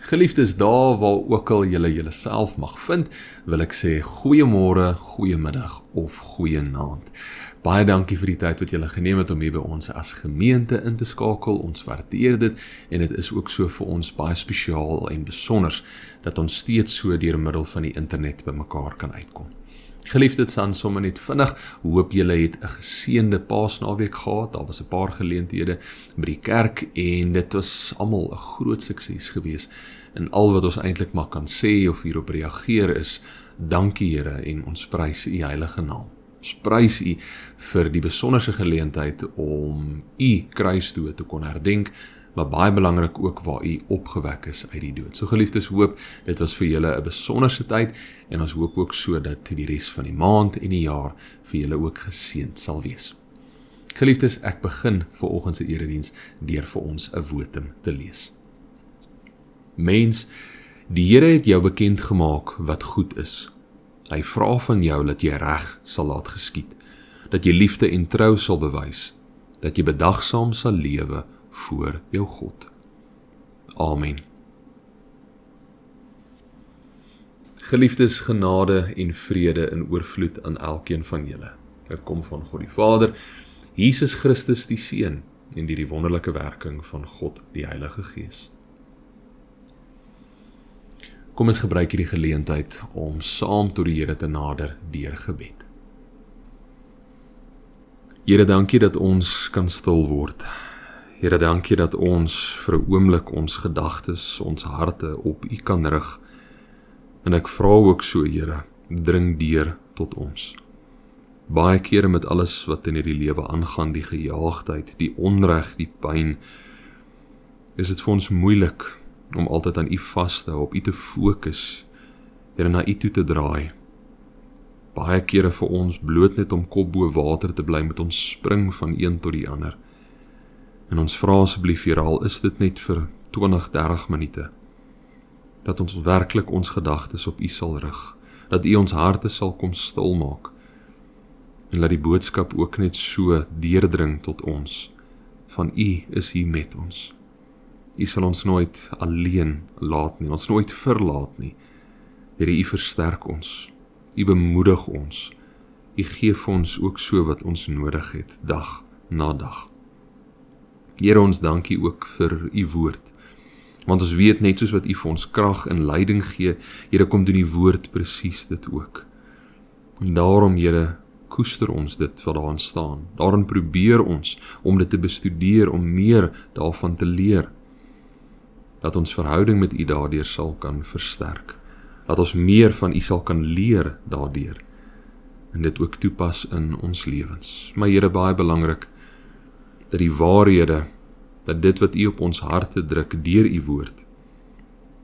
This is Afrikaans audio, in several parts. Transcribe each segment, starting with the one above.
Geliefdes, daar waar ook al julle julleself mag vind, wil ek sê goeiemôre, goeiemiddag of goeienaand. Baie dankie vir die tyd wat julle geneem het om hier by ons as gemeente in te skakel. Ons waardeer dit en dit is ook so vir ons baie spesiaal en besonders dat ons steeds so deur middel van die internet by mekaar kan uitkom. Geliefdes, dan sommer net vinnig, hoop julle het 'n geseënde Paasnaweek gehad. Daar was 'n paar geleenthede by die kerk en dit was almal 'n groot sukses gewees. En al wat ons eintlik maar kan sê of hierop reageer is, dankie Here en ons prys U heilige naam. Ons prys U vir die besonderse geleentheid om U kruisdood te kon herdenk, maar baie belangrik ook waar U opgewek is uit die dood. So geliefdes, hoop dit was vir julle 'n besonderse tyd en ons hoop ook so dat die res van die maand en die jaar vir julle ook geseënd sal wees. Geliefdes, ek begin vanoggend se erediens deur vir ons 'n wotum te lees. Mens, die Here het jou bekend gemaak wat goed is. Hy vra van jou dat jy reg sal laat geskied, dat jy liefde en trou sal bewys, dat jy bedagsaam sal lewe voor jou God. Amen. Geliefdes, genade en vrede in oorvloed aan elkeen van julle. Dit kom van God die Vader, Jesus Christus die Seun en die wonderlike werking van God die Heilige Gees. Kom ons gebruik hierdie geleentheid om saam tot die Here te nader deur gebed. Here, dankie dat ons kan stil word. Here, dankie dat ons vir 'n oomblik ons gedagtes, ons harte op U kan rig. En ek vra ook so, Here, dring deur tot ons. Baie kere met alles wat in hierdie lewe aangaan, die gejaagdheid, die onreg, die pyn, is dit vir ons moeilik om altyd aan U vas te hou, op U te fokus, Here, na U toe te draai. Baie kere vir ons bloot net om kop bo water te bly, met ons spring van een tot die ander. En ons vra asseblief, Here, al is dit net vir 20-30 minute, dat ons werklik ons gedagtes op U sal rig, dat U ons harte sal kom stil maak, en laat die boodskap ook net so deurdring tot ons, van U is hier met ons. U sal ons nooit alleen laat nie, ons nooit verlaat nie. Here, U versterk ons, U bemoedig ons, U gee vir ons ook so wat ons nodig het, dag na dag. Here, ons dankie ook vir U woord, want ons weet net soos wat U vir ons krag en leiding gee, Here, kom doen die woord presies dit ook. En daarom, Here, koester ons dit wat daarin staan. Daarin probeer ons om dit te bestudeer, om meer daarvan te leer, dat ons verhouding met U daardeur sal kan versterk, dat ons meer van U sal kan leer daardeur, en dit ook toepas in ons lewens. Maar Here, baie belangrik, dat die waarhede, dat dit wat U op ons harte druk deur U woord,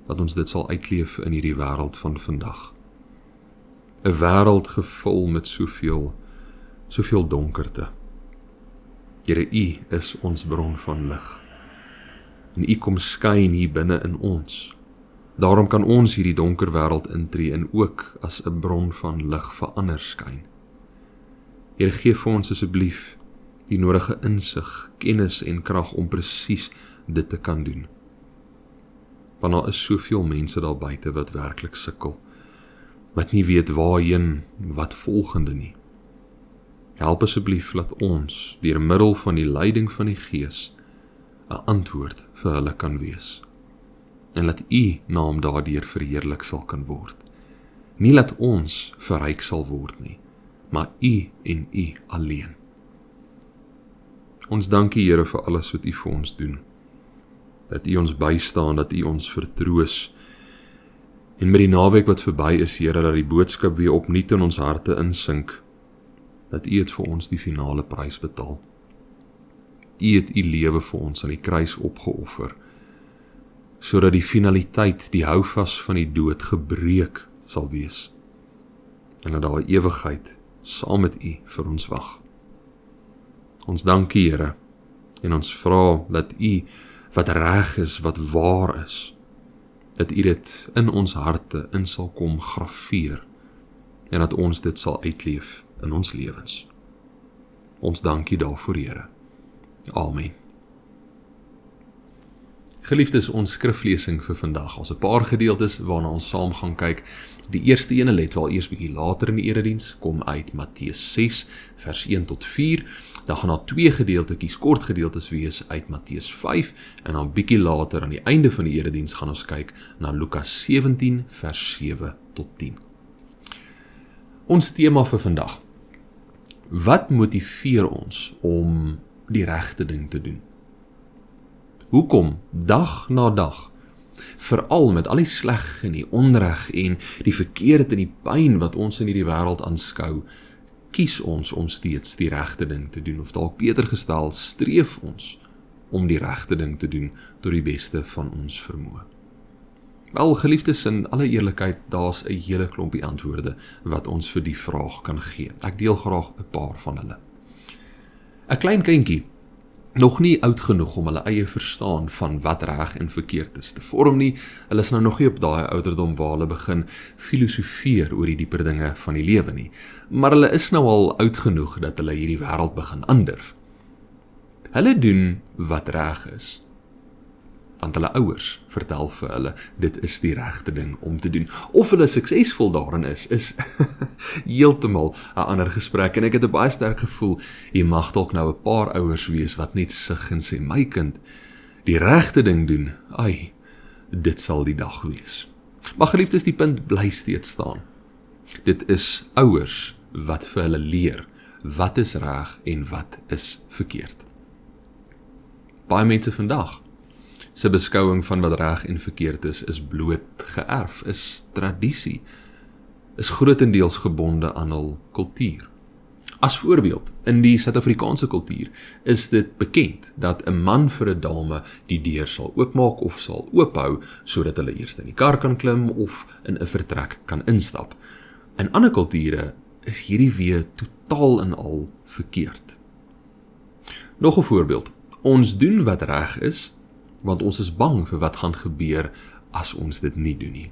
dat ons dit sal uitleef in hierdie wêreld van vandag. 'n Wêreld gevul met soveel donkerte. Here, U is ons bron van lig. En U kom skyn hier binne in ons. Daarom kan ons hierdie donker wêreld intree en ook as 'n bron van lig vir ander skyn. Here, gee vir ons asseblief die nodige insig, kennis en krag om presies dit te kan doen. Want daar is soveel mense daar buite wat werklik sukkel, wat nie weet waarheen, wat volgende nie. Help asseblief dat ons, deur middel van die leiding van die Gees, 'n antwoord vir hulle kan wees. En laat U naam daardeur verheerlik sal kan word. Nie laat ons verryk sal word nie, maar U en U alleen. Ons dankie, Here, vir alles wat U vir ons doen. Dat U ons bystaan, dat U ons vertroos. En met die naweek wat verby is, Here, dat die boodskap weer opnuut in ons harte insink, dat U het vir ons die finale prys betaal. U het U lewe vir ons aan die kruis opgeoffer, sodat die finaliteit, die houvas van die dood gebreek sal wees, en dat daar ewigheid saam met U vir ons wag. Ons dankie, Here, en ons vra dat U wat reg is, wat waar is, dat U dit in ons harte in sal kom grafeer, en dat ons dit sal uitleef in ons lewens. Ons dankie daarvoor, Here. Amen. Geliefdes, ons skriflesing vir vandag. Ons 'n paar gedeeltes waarna ons saam gaan kyk. Die eerste ene, let wel eers bietjie later in die erediens, kom uit Matteus 6 vers 1 tot 4. Dan gaan daar 2 gedeeltetjies, kort gedeeltes wees uit Matteus 5 en dan bietjie later aan die einde van die erediens gaan ons kyk na Lukas 17 vers 7 tot 10. Ons tema vir vandag. Wat motiveer ons om die regte ding te doen? Hoekom dag na dag, veral met al die sleg en die onreg en die verkeerd en die pyn wat ons in hierdie wêreld aanskou, kies ons om steeds die regte ding te doen, of dalk beter gestel, streef ons om die regte ding te doen tot die beste van ons vermoë? Wel, geliefdes, in alle eerlikheid, daar's 'n hele klompie antwoorde wat ons vir die vraag kan gee. Ek deel graag 'n paar van hulle. 'n Klein kindjie, nog nie oud genoeg om hulle eie verstaan van wat reg en verkeerd is te vorm nie. Hulle is nou nog nie op daai ouderdom waar hulle begin filosofeer oor die dieper dinge van die lewe nie. Maar hulle is nou al oud genoeg dat hulle hierdie wêreld begin aandurf. Hulle doen wat reg is, want hulle ouers vertel vir hulle, dit is die regte ding om te doen. Of hulle suksesvol daarin is heeltemal 'n ander gesprek, en ek het 'n baie sterk gevoel, jy mag dalk nou 'n paar ouers wees wat net sug en sê, my kind, die regte ding doen, dit sal die dag wees. Maar geliefdes, die punt bly steeds staan. Dit is ouers wat vir hulle leer, wat is reg en wat is verkeerd. Baie mense vandag, sy beskouing van wat reg en verkeerd is bloot geërf, is tradisie, is grotendeels gebonde aan hul kultuur. As voorbeeld, in die Suid-Afrikaanse kultuur is dit bekend dat 'n man vir 'n dame die deur sal oopmaak of sal oophou, sodat hulle eers in die kar kan klim of in 'n vertrek kan instap. In ander kulture is hierdie weer totaal en al verkeerd. Nog 'n voorbeeld, ons doen wat reg is, want ons is bang vir wat gaan gebeur as ons dit nie doen nie.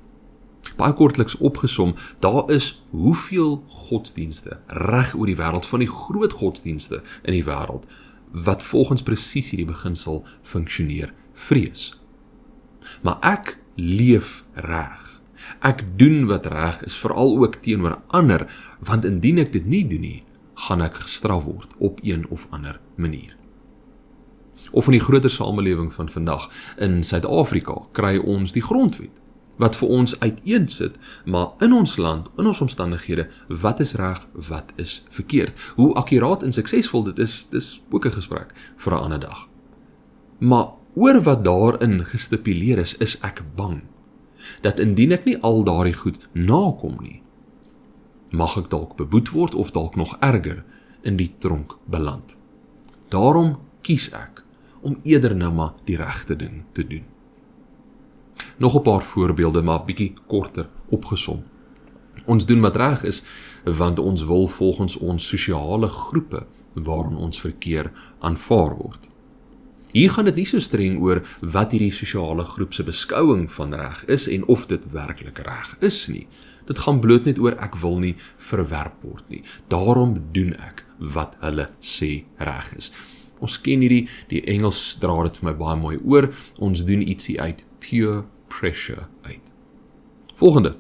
Baie kortliks opgesom, daar is hoeveel godsdienste reg oor die wêreld, van die groot godsdienste in die wêreld, wat volgens presies hierdie beginsel funksioneer, vrees. Maar ek leef reg. Ek doen wat reg is, veral ook teenoor ander, want indien ek dit nie doen nie, gaan ek gestraf word op een of ander manier. Of in die groter samelewing van vandag, in Suid-Afrika, kry ons die grondwet, wat vir ons uiteensit, maar in ons land, in ons omstandighede, wat is reg, wat is verkeerd. Hoe akkuraat en suksesvol dit is, dis ook 'n gesprek vir 'n ander dag. Maar oor wat daarin gestipuleer is ek bang, dat indien ek nie al daardie goed nakom nie, mag ek dalk beboet word of dalk nog erger in die tronk beland. Daarom kies ek om eerder nou maar die regte ding te doen. Nog 'n paar voorbeelde, maar bietjie korter opgesom. Ons doen wat reg is, want ons wil volgens ons sosiale groepe waarin ons verkeer aanvaar word. Hier gaan dit nie so streng oor wat hierdie sosiale groep se beskouing van reg is en of dit werklik reg is nie. Dit gaan bloot net oor ek wil nie verwerp word nie. Daarom doen ek wat hulle sê reg is. Ons ken hierdie, die Engels dra dit vir my baie mooi oor, ons doen ietsie uit pure pressure uit. Volgende,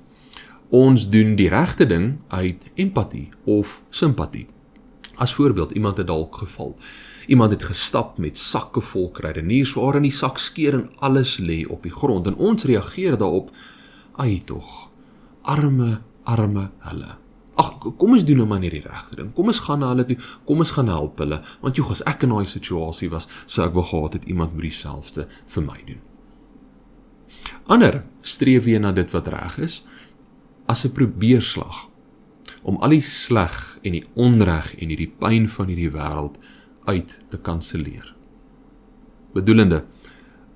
ons doen die regte ding uit empatie of simpatie. As voorbeeld, iemand het dalk geval. Iemand het gestap met sakke vol kruideniersware in die sak skeur en alles lê op die grond. En ons reageer daarop, tog, arme hulle. Ag, kom ons doen nou maar nie die regte ding. Kom ons gaan na hulle toe, kom ons gaan help hulle. Want joh, as ek in daai situasie was, sou ek wou gehad het iemand moet dieselfde vir my doen. Ander streef weer na dit wat reg is, as 'n probeerslag, om al die sleg en die onreg en die pyn van hierdie wêreld uit te kanselleer. Bedoelende,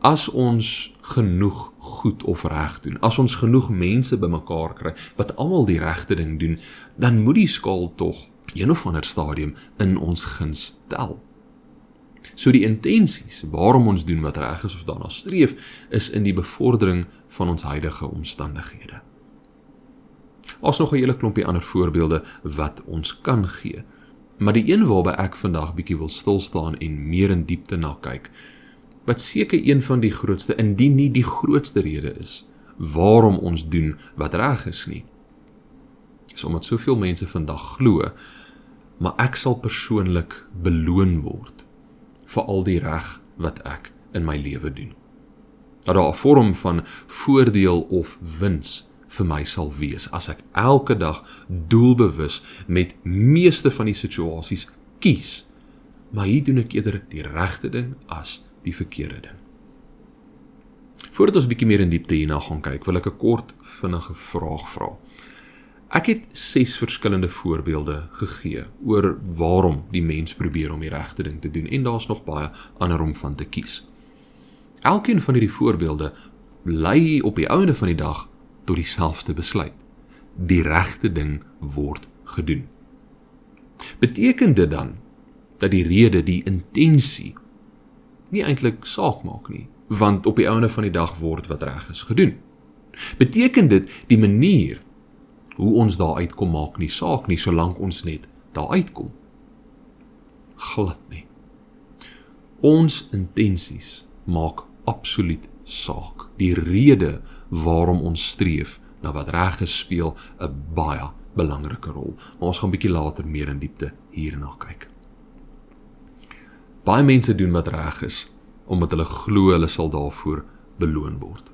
as ons genoeg goed of reg doen, as ons genoeg mense bymekaar kry, wat almal die regte ding doen, dan moet die skaal tog op een of ander stadium in ons guns tel. So die intensies waarom ons doen wat reg is of daarna streef, is in die bevordering van ons huidige omstandighede. Daar's nog 'n hele klompie ander voorbeelde wat ons kan gee, maar die een waarby ek vandag bietjie wil stilstaan en meer in diepte na kyk, wat seker een van die grootste, indien nie die grootste rede is, waarom ons doen wat reg is nie. Dis omdat soveel mense vandag glo, maar ek sal persoonlik beloon word vir al die reg wat ek in my lewe doen. Dat daar 'n vorm van voordeel of wins vir my sal wees, as ek elke dag doelbewus met meeste van die situasies kies, maar hier doen ek eerder die regte ding as die verkeerde ding. Voordat ons bietjie meer in diepte hierna gaan kyk, wil ek 'n kort, vinnige vraag vra. Ek het 6 verskillende voorbeelde gegee oor waarom die mens probeer om die regte ding te doen, en daar's nog baie ander om van te kies. Elkeen van hierdie voorbeelde lei op die einde van die dag tot dieselfde besluit. Die regte ding word gedoen. Beteken dit dan dat die rede, die intensie, nie eintlik saak maak nie, want op die einde van die dag word wat reg is gedoen? Beteken dit die manier hoe ons daar uitkom maak nie saak nie, solank ons net daar uitkom? Glad nie. Ons intensies maak absoluut saak. Die rede waarom ons streef na wat reg is, speel 'n baie belangrike rol. Maar ons gaan bietjie later meer in diepte hierna kyk. Baie mense doen wat reg is, omdat hulle glo hulle sal daarvoor beloon word.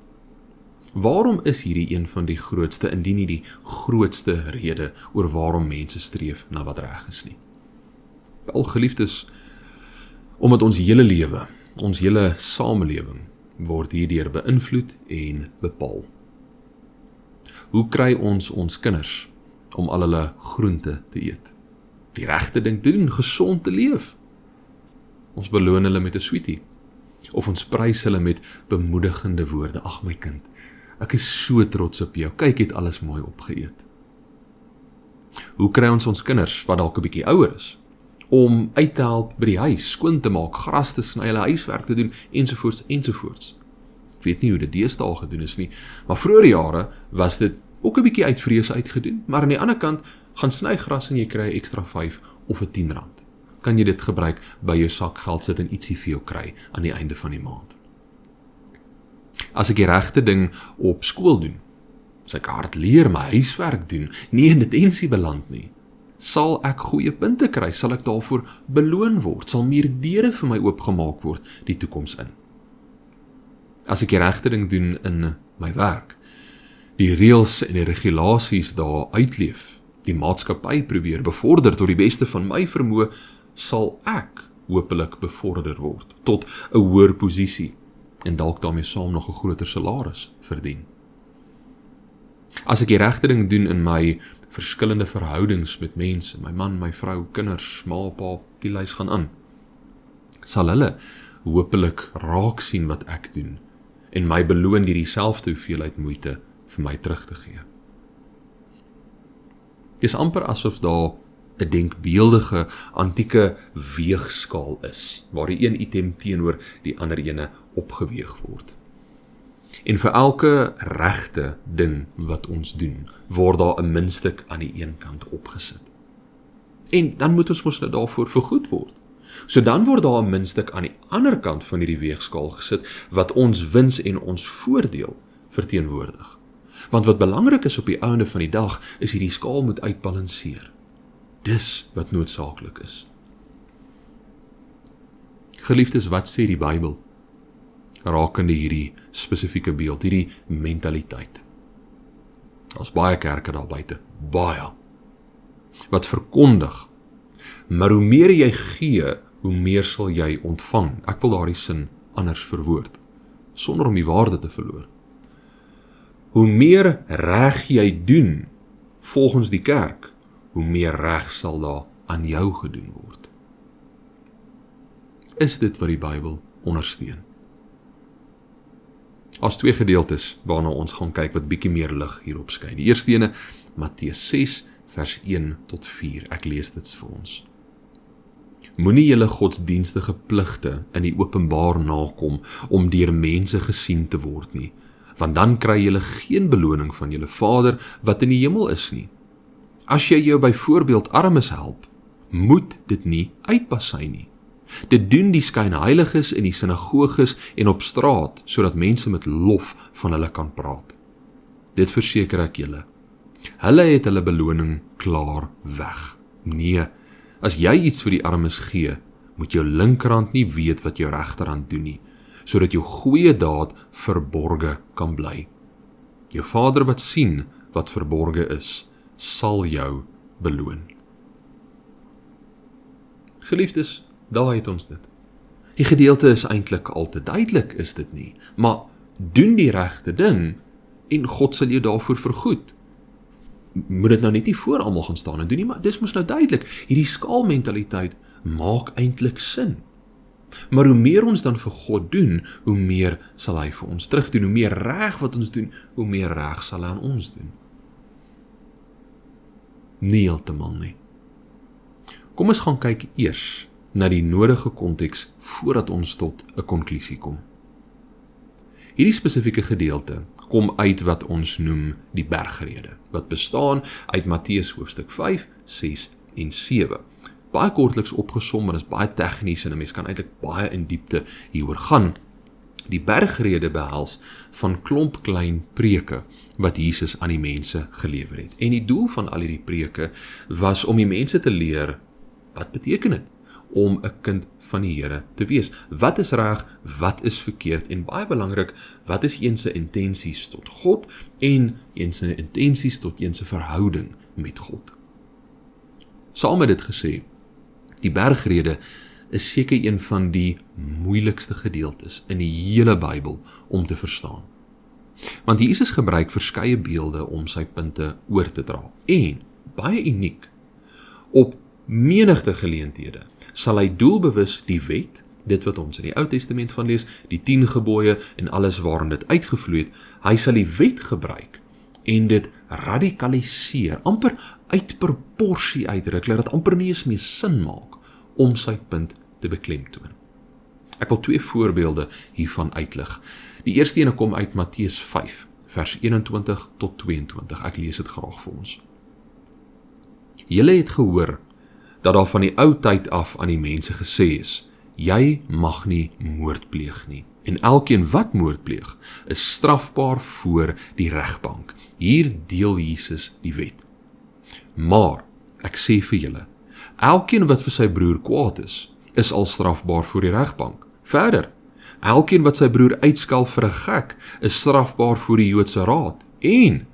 Waarom is hierdie een van die grootste, indien nie die grootste rede oor waarom mense streef na wat reg is nie? Wel, geliefdes, omdat ons hele lewe, ons hele samelewing, word hierdeur beïnvloed en bepaal. Hoe kry ons kinders om al hulle groente te eet? Die regte ding te doen, gesond te leef. Ons beloon hulle met 'n sweetie, of ons prys hulle met bemoedigende woorde. Ag my kind, ek is so trots op jou, kyk, het alles mooi opgeëet. Hoe kry ons kinders, wat dalk 'n bietjie ouer is, om uit te help by die huis, skoon te maak, gras te sny, hulle huiswerk te doen, ensovoorts, ensovoorts. Ek weet nie hoe dit deesdae gedoen is nie, maar vroeër jare was dit ook 'n bietjie uit vrees uitgedoen, maar aan die ander kant, gaan sny gras en jy kry ekstra 5 of 'n 10 rand. Kan jy dit gebruik by jou sakgeld sit en ietsie vir jou kry aan die einde van die maand. As ek die regte ding op skool doen, as ek hard leer, my huiswerk doen, nie in detensie beland nie, sal ek goeie punte kry, sal ek daarvoor beloon word, sal meer deure vir my oopgemaak word die toekoms in. As ek die regte ding doen in my werk, die reëls en die regulasies daar uitleef, die maatskappy probeer bevorder tot die beste van my vermoë, sal ek hopelik bevorder word tot 'n hoër posisie en dalk daarmee saam nog 'n groter salaris verdien. As ek die regte ding doen in my verskillende verhoudings met mense, my man, my vrou, kinders, ma, pa, die lys gaan aan, sal hulle hopelik raak sien wat ek doen en my beloon deur dieselfde hoeveelheid moeite vir my terug te gee. Dit is amper asof daar 'n denkbeeldige antieke weegskaal is, waar die een item teenoor die ander ene opgeweeg word. En vir elke regte ding wat ons doen, word daar 'n muntstuk aan die een kant opgesit. En dan moet ons mos nou daarvoor vergoed word. So dan word daar 'n muntstuk aan die ander kant van hierdie weegskaal gesit, wat ons wins en ons voordeel verteenwoordig. Want wat belangrik is op die einde van die dag, is hierdie skaal moet uitbalanseer. Dis wat noodsaaklik is. Geliefdes, wat sê die Bybel rakende hierdie spesifieke beeld, hierdie mentaliteit? Daar's baie kerke daar buite, baie, wat verkondig, maar hoe meer jy gee, hoe meer sal jy ontvang. Ek wil daardie sin anders verwoord, sonder om die waarde te verloor. Hoe meer reg jy doen, volgens die kerk, hoe meer reg sal daar aan jou gedoen word. Is dit wat die Bybel ondersteun? As 2 gedeeltes waarna ons gaan kyk wat bietjie meer lig hierop skyn. Die eerste ene, Matteus 6 vers 1 tot 4. Ek lees dit vir ons. Moenie julle godsdienstige pligte in die openbaar nakom om deur mense gesien te word nie, want dan kry julle geen beloning van julle Vader wat in die hemel is nie. As jy jou byvoorbeeld armes help, moet dit nie uitpasy nie. Dit doen die skynheiliges in die sinagoges en op straat, sodat mense met lof van hulle kan praat. Dit verseker ek julle. Hulle het hulle beloning klaar weg. Nee, as jy iets vir die armes gee, moet jou linkerhand nie weet wat jou regterhand doen nie, sodat jou goeie daad verborge kan bly. Jou Vader wat sien wat verborge is, sal jou beloon. Geliefdes, daar het ons dit. Die gedeelte is eintlik al te duidelik, is dit nie, maar doen die regte ding en God sal jou daarvoor vergoed. Moet dit nou net nie voor almal gaan staan en doen nie, maar dis mos nou duidelik. Hierdie skaalmentaliteit maak eintlik sin. Maar hoe meer ons dan vir God doen, hoe meer sal hy vir ons terugdoen. Hoe meer reg wat ons doen, hoe meer reg sal hy aan ons doen. Nie heeltemal nie. Kom ons gaan kyk eers na die nodige konteks voordat ons tot 'n konklusie kom. Hierdie spesifieke gedeelte kom uit wat ons noem die bergrede, wat bestaan uit Matteus hoofstuk 5, 6 en 7. Baie kortliks opgesom, maar is baie tegnies en 'n mens kan eintlik baie in diepte hieroor gaan. Die bergrede behels van klomp klein preke wat Jesus aan die mense gelewer het. En die doel van al hierdie preke was om die mense te leer, wat beteken dit om 'n kind van die Here te wees? Wat is reg, wat is verkeerd en baie belangrik, wat is een se intensies tot God en een se intensies tot een se verhouding met God? Saam met dit gesê, die bergrede is seker een van die moeilikste gedeeltes in die hele Bybel om te verstaan. Want Jesus gebruik verskeie beelde om sy punte oor te dra. En, baie uniek, op menigte geleenthede sal hy doelbewus die wet, dit wat ons in die Ou Testament van lees, die 10 gebooie en alles waarin dit uitgevloei het, hy sal die wet gebruik en dit radikaliseer, amper uit proporsie uitdruk, dat dit amper nie eens meer sin maak om sy punt te beklemtoon. Ek wil 2 voorbeelde hiervan uitlig. Die eerste ene kom uit Matteus 5, vers 21 tot 22. Ek lees dit graag vir ons. Julle het gehoor dat daar van die ou tyd af aan die mense gesê is, jy mag nie moord pleeg nie. En elkeen wat moord pleeg, is strafbaar voor die regbank. Hier deel Jesus die wet. Maar, ek sê vir julle, elkeen wat vir sy broer kwaad is al strafbaar voor die regbank. Verder, elkeen wat sy broer uitskel vir 'n gek, is strafbaar voor die Joodse raad. En,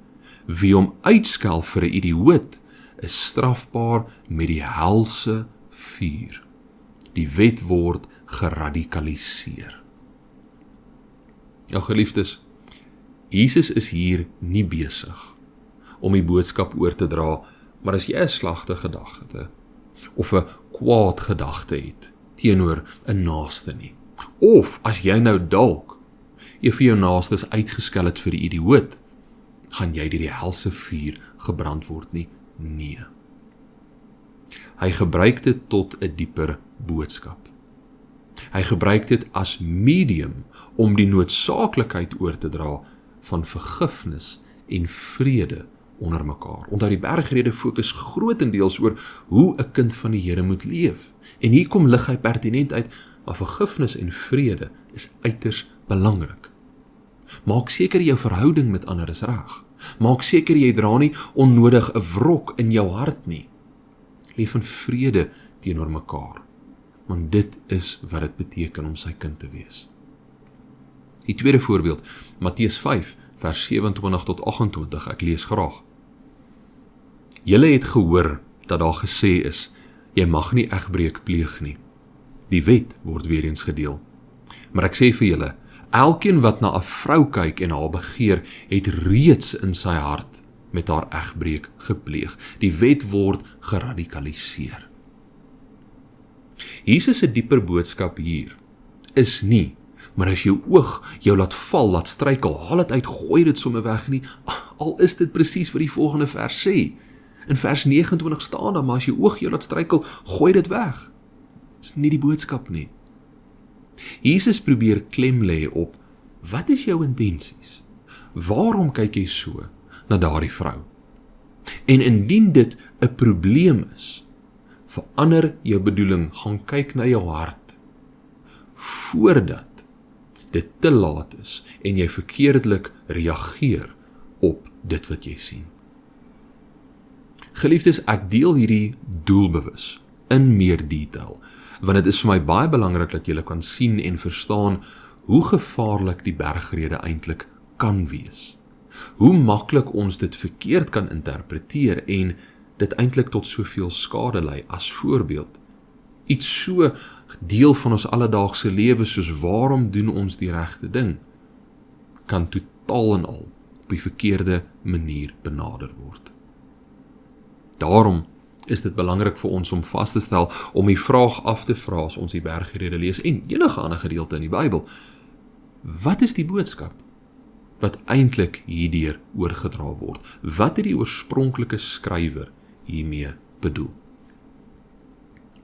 wie hom uitskel vir 'n idioot, is strafbaar met die helse vuur. Die wet word geradikaliseer. Nou geliefdes, Jesus is hier nie besig om die boodskap oor te dra, maar as jy 'n slegte gedagte of 'n kwaad gedagte het teenoor 'n naaste nie, of as jy nou dalk vir jou naastes uitgeskel het vir die idioot, gaan jy deur die helse vuur gebrand word nie. Nee. Hy gebruik dit tot 'n dieper boodskap. Hy gebruik dit as medium om die noodsaaklikheid oor te dra van vergifnis en vrede onder mekaar. Onthou die bergrede fokus grootendeels oor hoe 'n kind van die Here moet leef. En hier kom lig hy pertinent uit, maar vergifnis en vrede is uiters belangrik. Maak seker jou verhouding met ander is reg. Maak seker jy dra nie onnodig 'n wrok in jou hart nie. Leef in vrede teenoor mekaar, want dit is wat dit beteken om sy kind te wees. Die tweede voorbeeld, Matteus 5, vers 27 tot 28, ek lees graag. Julle het gehoor dat daar gesê is, jy mag nie egbreek pleeg nie. Die wet word weer eens gedeel. Maar ek sê vir julle, elkeen wat na 'n vrou kyk en haar begeer, het reeds in sy hart met haar egbreek gepleeg. Die wet word geradikaliseer. Jesus se dieper boodskap hier is nie, maar as jou oog jou laat val, laat struikel, haal dit uit, gooi dit sommer weg nie, al is dit presies wat die volgende vers sê. In vers 29 staan daar, maar as jou oog jou laat struikel, gooi dit weg. Dis nie die boodskap nie. Jesus probeer klem lê op, wat is jou intensies? Waarom kyk jy so na daardie vrou? En indien dit 'n probleem is, verander jou bedoeling, gaan kyk na jou hart. voordat dit te laat is en jy verkeerdelik reageer op dit wat jy sien. Geliefdes, ek deel hierdie doelbewus in meer detail, want dit is vir my baie belangrik dat julle kan sien en verstaan hoe gevaarlik die bergrede eintlik kan wees. Hoe maklik ons dit verkeerd kan interpreteer en dit eintlik tot soveel skade lei. As voorbeeld, iets so deel van ons alledaagse lewe soos waarom doen ons die regte ding, kan totaal en al op die verkeerde manier benader word. Daarom is dit belangrik vir ons om vas te stel, om die vraag af te vra as ons die bergrede lees en enige ander gedeelte in die Bybel. Wat is die boodskap wat eintlik hierdeur oorgedra word? Wat het die oorspronklike skrywer hiermee bedoel?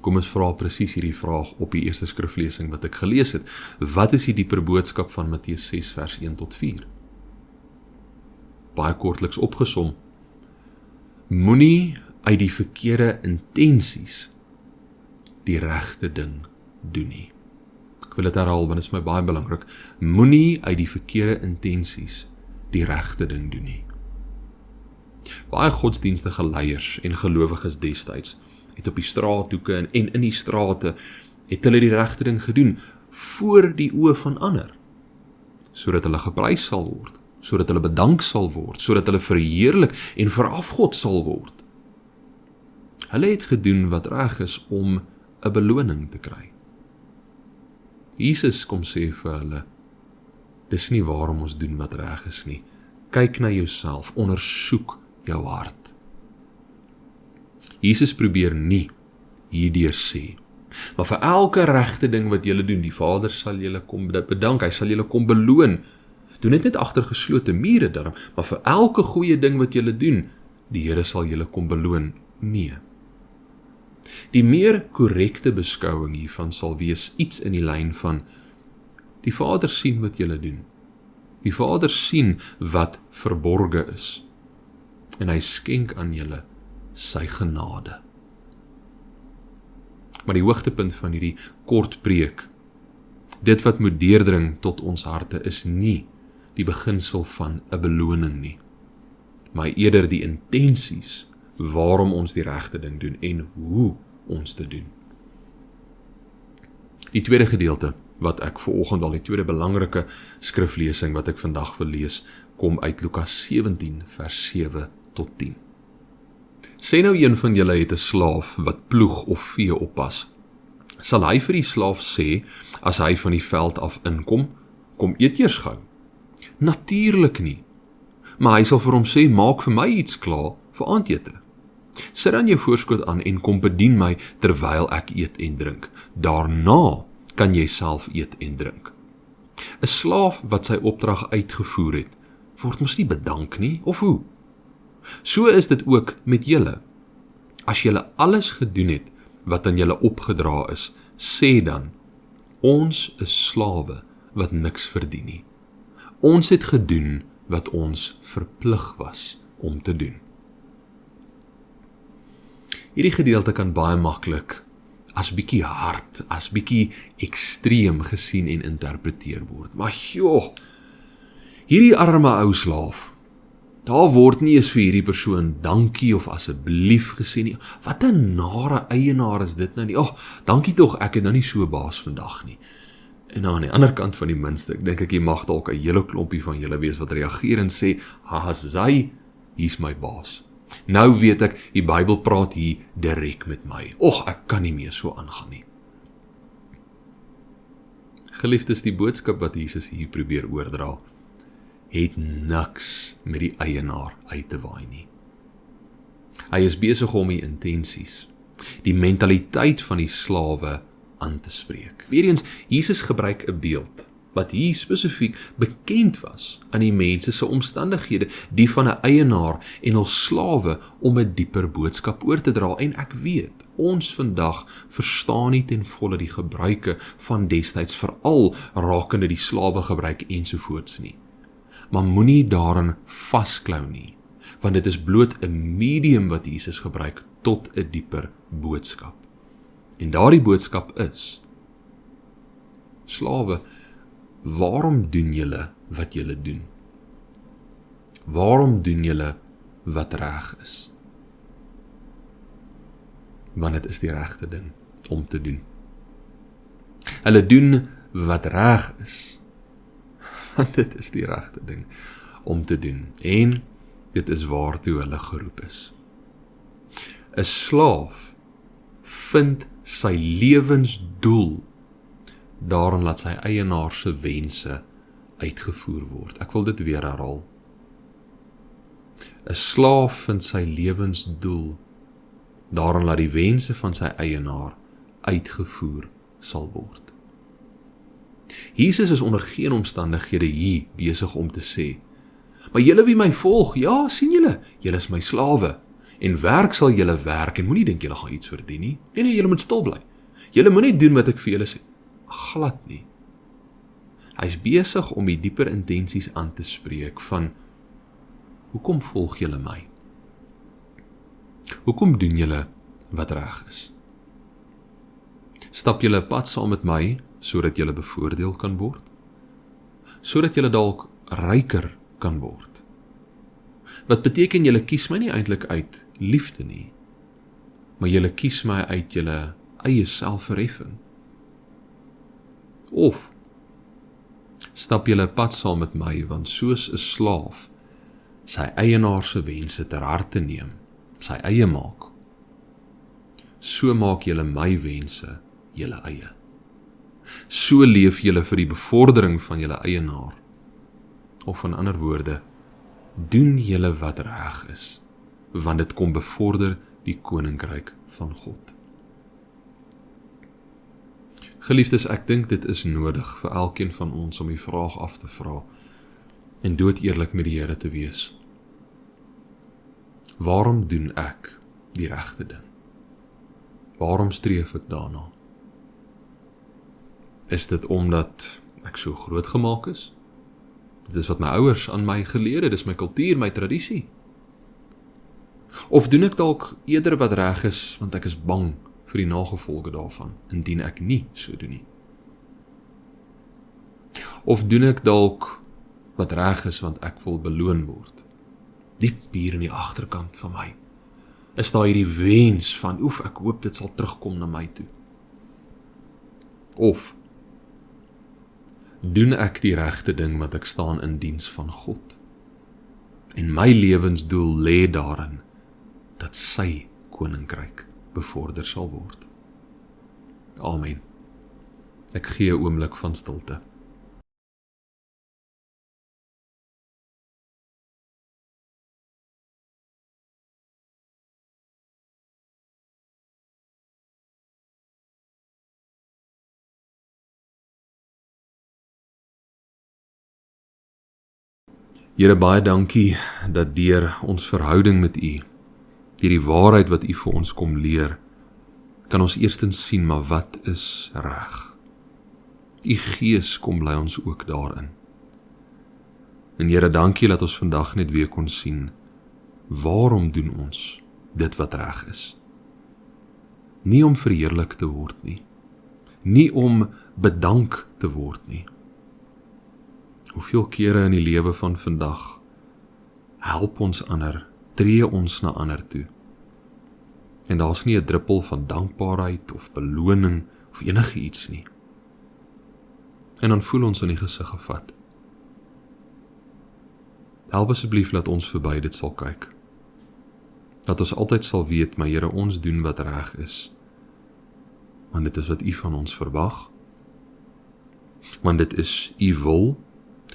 Kom ons vra presies hierdie vraag op die eerste skriflesing wat ek gelees het. Wat is die dieper boodskap van Matteus 6 vers 1 tot 4? Baie kortliks opgesom. Moenie uit die verkeerde intensies die regte ding doen nie. Ek wil dit herhaal, want dit is my baie belangrik. Moenie uit die verkeerde intensies die regte ding doen nie. Baie godsdienstige leiers en gelowiges destyds het op die straathoeke en in die strate het hulle die regte ding gedoen voor die oë van ander, sodat hulle geprys sal word, sodat hulle bedank sal word, sodat hulle verheerlik en verafgod sal word. Hulle het gedoen wat reg is om 'n beloning te kry. Jesus kom sê vir hulle, dis nie waarom ons doen wat reg is nie. Kyk na jouself, ondersoek jou hart. Jesus probeer nie hierdeur sê, maar vir elke regte ding wat julle doen, die Vader sal julle kom bedank, hy sal julle kom beloon. Doen dit net agter geslote mure daarom, maar vir elke goeie ding wat julle doen, die Here sal julle kom beloon. Nee. Die meer korrekte beskouing hiervan sal wees iets in die lyn van, die Vader sien wat julle doen. Die Vader sien wat verborge is, en hy skenk aan julle sy genade. Maar die hoogtepunt van hierdie kort preek, dit wat moet deurdring tot ons harte, is nie die beginsel van 'n beloning nie, maar eerder die intensies waarom ons die regte ding doen en hoe ons dit doen. Die tweede gedeelte wat ek vanoggend al, die tweede belangrike skriflesing wat ek vandag wil lees, kom uit Lukas 17 vers 7 tot 10. Sê nou een van julle het 'n slaaf wat ploeg of vee oppas. Sal hy vir die slaaf sê, as hy van die veld af inkom, kom eet eers gou? Natuurlik nie. Maar hy sal vir hom sê, maak vir my iets klaar vir aandete. Sit dan jou voorskoot aan en kom bedien my terwyl ek eet en drink. Daarna kan jy self eet en drink. 'n Slaaf wat sy opdrag uitgevoer het, word mos nie bedank nie, of hoe? So is dit ook met julle. As julle alles gedoen het wat aan julle opgedra is, sê dan, ons is slawe wat niks verdien nie. Ons het gedoen wat ons verplig was om te doen. Hierdie gedeelte kan baie maklik as bietjie hard, as bietjie ekstreem gesien en interpreteer word. Maar joh, hierdie arme ou slaaf, daar word nie eens vir hierdie persoon dankie of asseblief gesê nie. Wat 'n nare eienaar is dit nou nie. Dankie tog, ek het nou nie so baas vandag nie. En aan die ander kant van die minste, ek dink ek jy mag dalk 'n hele klompie van julle wees wat reageer en sê, sy, hier's my baas. Nou weet ek, die Bybel praat hier direk met my. Ek kan nie meer so aangaan nie. Geliefdes, die boodskap wat Jesus hier probeer oordra, het niks met die eienaar uit te waai nie. Hy is besig om die intensies, die mentaliteit van die slawe aan te spreek. Weereens, Jesus gebruik 'n beeld wat hier spesifiek bekend was aan die mense se omstandighede, die van 'n eienaar en hul slawe om 'n dieper boodskap oor te dra. En ek weet, ons vandag verstaan nie ten volle die gebruike van destyds, veral rakende die slawegebruik ensovoorts nie. Maar moenie daarin vasklou nie, want dit is bloot 'n medium wat Jesus gebruik tot 'n dieper boodskap. En daardie boodskap is, slawe, waarom doen julle wat julle doen? Waarom doen julle wat reg is? Want dit is die regte ding om te doen. Hulle doen wat reg is, want dit is die regte ding om te doen. En dit is waartoe hulle geroep is. 'n Slaaf vind sy lewensdoel daarin laat sy eienaar se wense uitgevoer word. Ek wil dit weer herhaal. 'n Slaaf vind sy lewensdoel daarin laat die wense van sy eienaar uitgevoer sal word. Jesus is onder geen omstandighede hier besig om te sê, maar julle wie my volg, ja, sien julle is my slawe, en werk sal julle werk, en moenie dink julle gaan iets verdien nie. Nee, julle moet stil bly. Julle moet net doen wat ek vir julle sê. Glad nie. Hy is besig om die dieper intensies aan te spreek van, hoekom volg julle my? Hoekom doen julle wat reg is? Stap julle 'n pad saam met my, sodat julle bevoordeel kan word? Sodat julle dalk ryker kan word? Wat beteken julle kies my nie eintlik uit liefde nie, maar julle kies my uit julle eie selfverheffing? Of stap julle 'n pad saam met my, want soos 'n slaaf sy eienaar se wense ter harte neem, sy eie maak, so maak julle my wense julle eie. So leef julle vir die bevordering van julle eienaar, of in ander woorde, doen julle wat reg is, want dit kom bevorder die koninkryk van God. Geliefdes, ek dink dit is nodig vir elkeen van ons om die vraag af te vra en doodeerlik met die Here te wees. Waarom doen ek die regte ding? Waarom streef ek daarna? Is dit omdat ek so groot gemaak is? Dit is wat my ouers aan my geleer het, dit is my kultuur, my tradisie. Of doen ek dalk eerder wat reg is, want ek is bang vir die nagevolge daarvan, indien ek nie so doen nie? Of doen ek dalk wat reg is, want ek wil beloon word? Diep hier in die agterkant van my is daar hierdie wens van, ek hoop dit sal terugkom na my toe. Of doen ek die regte ding wat ek staan in diens van God? En my lewensdoel lê daarin dat sy koninkryk bevorder sal word. Amen. Ek gee 'n oomblik van stilte. Here, baie dankie dat deur ons verhouding met U, deur die waarheid wat U vir ons kom leer, kan ons eerstens sien, maar wat is reg? U Gees kom bly ons ook daarin. En Here, dankie dat ons vandag net weer kon sien, waarom doen ons dit wat reg is? Nie om verheerlik te word nie, nie om bedank te word nie. Hoeveel kere in die lewe van vandag help ons ander, tree ons na ander toe. En daar's nie 'n druppel van dankbaarheid of beloning of enige iets nie. En dan voel ons in die gesig gevat. Help asseblief dat ons verby dit sal kyk. Dat ons altyd sal weet, my Here, ons doen wat reg is. Want dit is wat U van ons verwag. Want dit is U wil,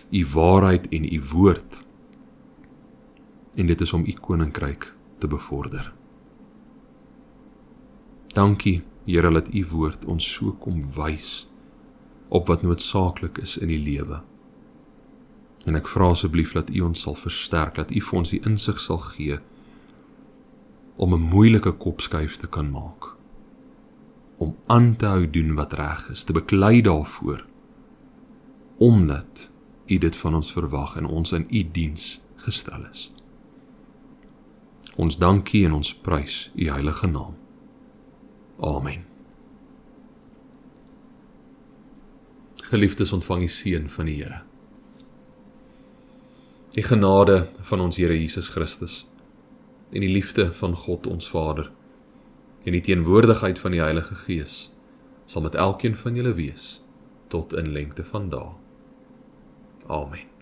U waarheid en U woord. En dit is om U koninkryk te bevorder. Dankie, Here, dat U woord ons so kom wys op wat noodsaaklik is in die lewe. En ek vra asseblief dat U ons sal versterk, dat U vir ons die insig sal gee om 'n moeilike kopskuif te kan maak. Om aan te hou doen wat reg is, te beklei daarvoor, omdat U dit van ons verwag en ons in U diens gestel is. Ons dankie en ons prys U heilige naam. Amen. Geliefdes, ontvang die seën van die Here. Die genade van ons Here Jesus Christus en die liefde van God ons Vader en die teenwoordigheid van die Heilige Gees sal met elkeen van julle wees tot in lengte van dae. Amen.